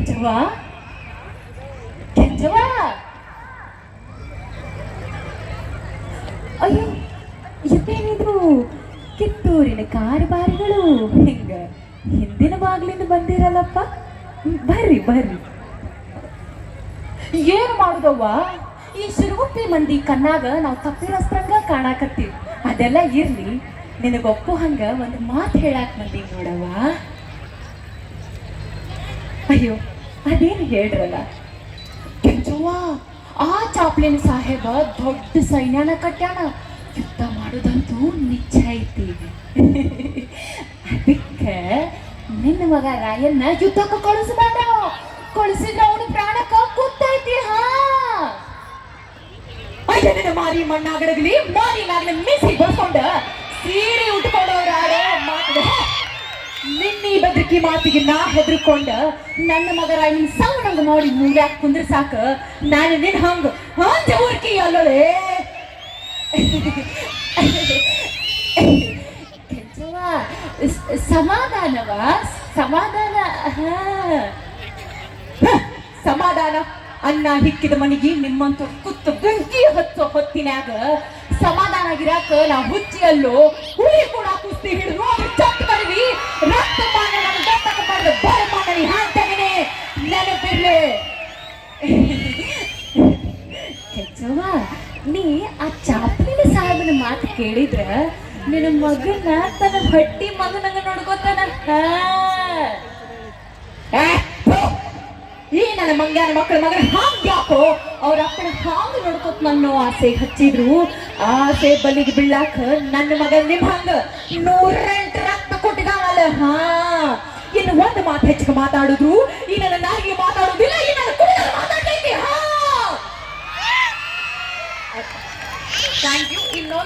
ಕೆಂಚವ್ವ ಕೆಂಚವ್ವ ಅಯ್ಯೋ ಇದೇನಿದ್ರು ಕಿತ್ತೂರಿನ ಕಾರುಬಾರಿಗಳು ಹಿಂಗ ಹಿಂದಿನ ಬಾಗಿಲಿಂದ ಬಂದಿರಲ್ಲಪ್ಪ. ಬರ್ರಿ ಬರ್ರಿ. ಏನು ಮಾಡುದವ್ವ, ಈ ಶಿರುಗುಪ್ಪಿ ಮಂದಿ ಕಣ್ಣಾಗ ನಾವು ತಪ್ಪಿರಸ್ತ್ರಂಗ ಕಾಣಾಕತ್ತೀವಿ. ಅದೆಲ್ಲ ಇರ್ಲಿ, ನಿನಗೊಪ್ಪು ಹಂಗ ಒಂದು ಮಾತು ಹೇಳಾಕ್ ಮಂದಿ ನೋಡವ್ವ. ಅಯ್ಯೋ ಅದೇನು ಹೇಳ್ರಲ್ಲ ಕೆಂಚವ್ವ, ಆ ಚಾಪ್ಲಿನ ಸಾಹೇಬ ದೊಡ್ಡ ಸೈನ್ಯನ ಕಟ್ಯಾನ. ಯುದ್ಧ ಮಾಡೋದಂತೂ ನಿಜ ಐತಿ. ಅದಕ್ಕೆ ನಿನ್ನ ಮಗ ರಾಯನ್ನ ಯುದ್ಧಕ್ಕೆ ಕಳಿಸ್ಬೇಡ. ಕಳಿಸಿದ್ರೆ ಅವನು ಪ್ರಾಣಕ್ಕ ಕೂತೈತಿ. ಹಾ ಅಯ್ಯನ ಮಾರಿ ಮಣ್ಣಾಗಡಗಲಿ ಮಾರಿನಾಗ್ಲಿ ಮಿಸಿ ಬರ್ಕೊಂಡ ಸೀರೆ ಉಟ್ಕೊಂಡವ್ರಾಡೋ ಮಾತು. ನಿನ್ನ ಈ ಬೆದರಿಕೆ ಮಾತಿಗೆ ನಾ ಹೆದರ್ಕೊಂಡ ನನ್ನ ಮಗ ರಾಯನ್ ಸಾವನಂಗ ಮಾಡಿ ಮೂಲ್ಯಾಕ ಕುಂದ್ರ ಸಾಕ. ನಾನು ನಿನ್ ಹಂಗ ಹಂಜ ಊರ್ಕಿ ಅಲ್ಲೋಳೆ. ಸಮಾಧಾನವ ಸಮಾಧಾನ. ಸಮಾಧಾನ ಅನ್ನ ಹಿಕ್ಕಿದ ಮನಿಗೆ ನಿಮ್ಮಂತ ಕುತ್ತು ಬೆಂಕಿ ಹಚ್ಚೋ ಹೊತ್ತಿನಾಗ ಸಮಾಧಾನ ಆಗಿರಾಕ ನಾ ಹುಚ್ಚಿಯಲ್ಲೋ ಹುಳಿ ಕೂಡ ಕುಸ್ತಿ ಹಿಡಿದು ಚಟ್ ಕಡಿವಿ ರಕ್ತ ಮಾಡಿದ ಬರ ಮಾಡಿ ಹಾಂತಗನೆ ನೆನಪಿರ್ಲೆ. ಕೆಂಚವ್ವ, ನೀ ಆ ಚಾಪ್ಲಿನ ಸಾಹೇಬನ ಮಾತು ಕೇಳಿದ್ರ ನಿನ್ನ ಮಗನ ತನ್ನ ಹೊಟ್ಟಿ ಮಗನಂಗ ನೋಡ್ಕೋತಾನ. ಈ ನನ್ನ ಮಂಗ್ಯಾನ ಮಕ್ಕಳ ಮಗನ ಹಾಂಗ್ ಯಾಕೋ ಅವ್ರ ಅಪ್ಪನ ಹಾಂಗ್ ನೋಡ್ಕೋತ ನನ್ನ ಆಸೆ ಹಚ್ಚಿದ್ರು. ಆಸೆ ಬಲಿಗೆ ಬೀಳಾಕ ನನ್ನ ಮಗ ನಿಮ್ ಹಂಗ 108 ರಕ್ತ ಕೊಟ್ಟಿದಾವಲ್ಲ. ಹಾ ಇನ್ನು ಒಂದು ಮಾತು ಹೆಚ್ಚಿಗೆ ಮಾತಾಡುದ್ರು ಈ ನನ್ನ ನಾಯಿಗೆ ಮಾತಾಡುದಿಲ್ಲ, ಈ ನನ್ನ ಕುಡಿದ ಮಾತಾಡ್ತೈತಿ. ಹಾ ಥ್ಯಾಂಕ್ ಯು. ಇನ್ನೊಂದು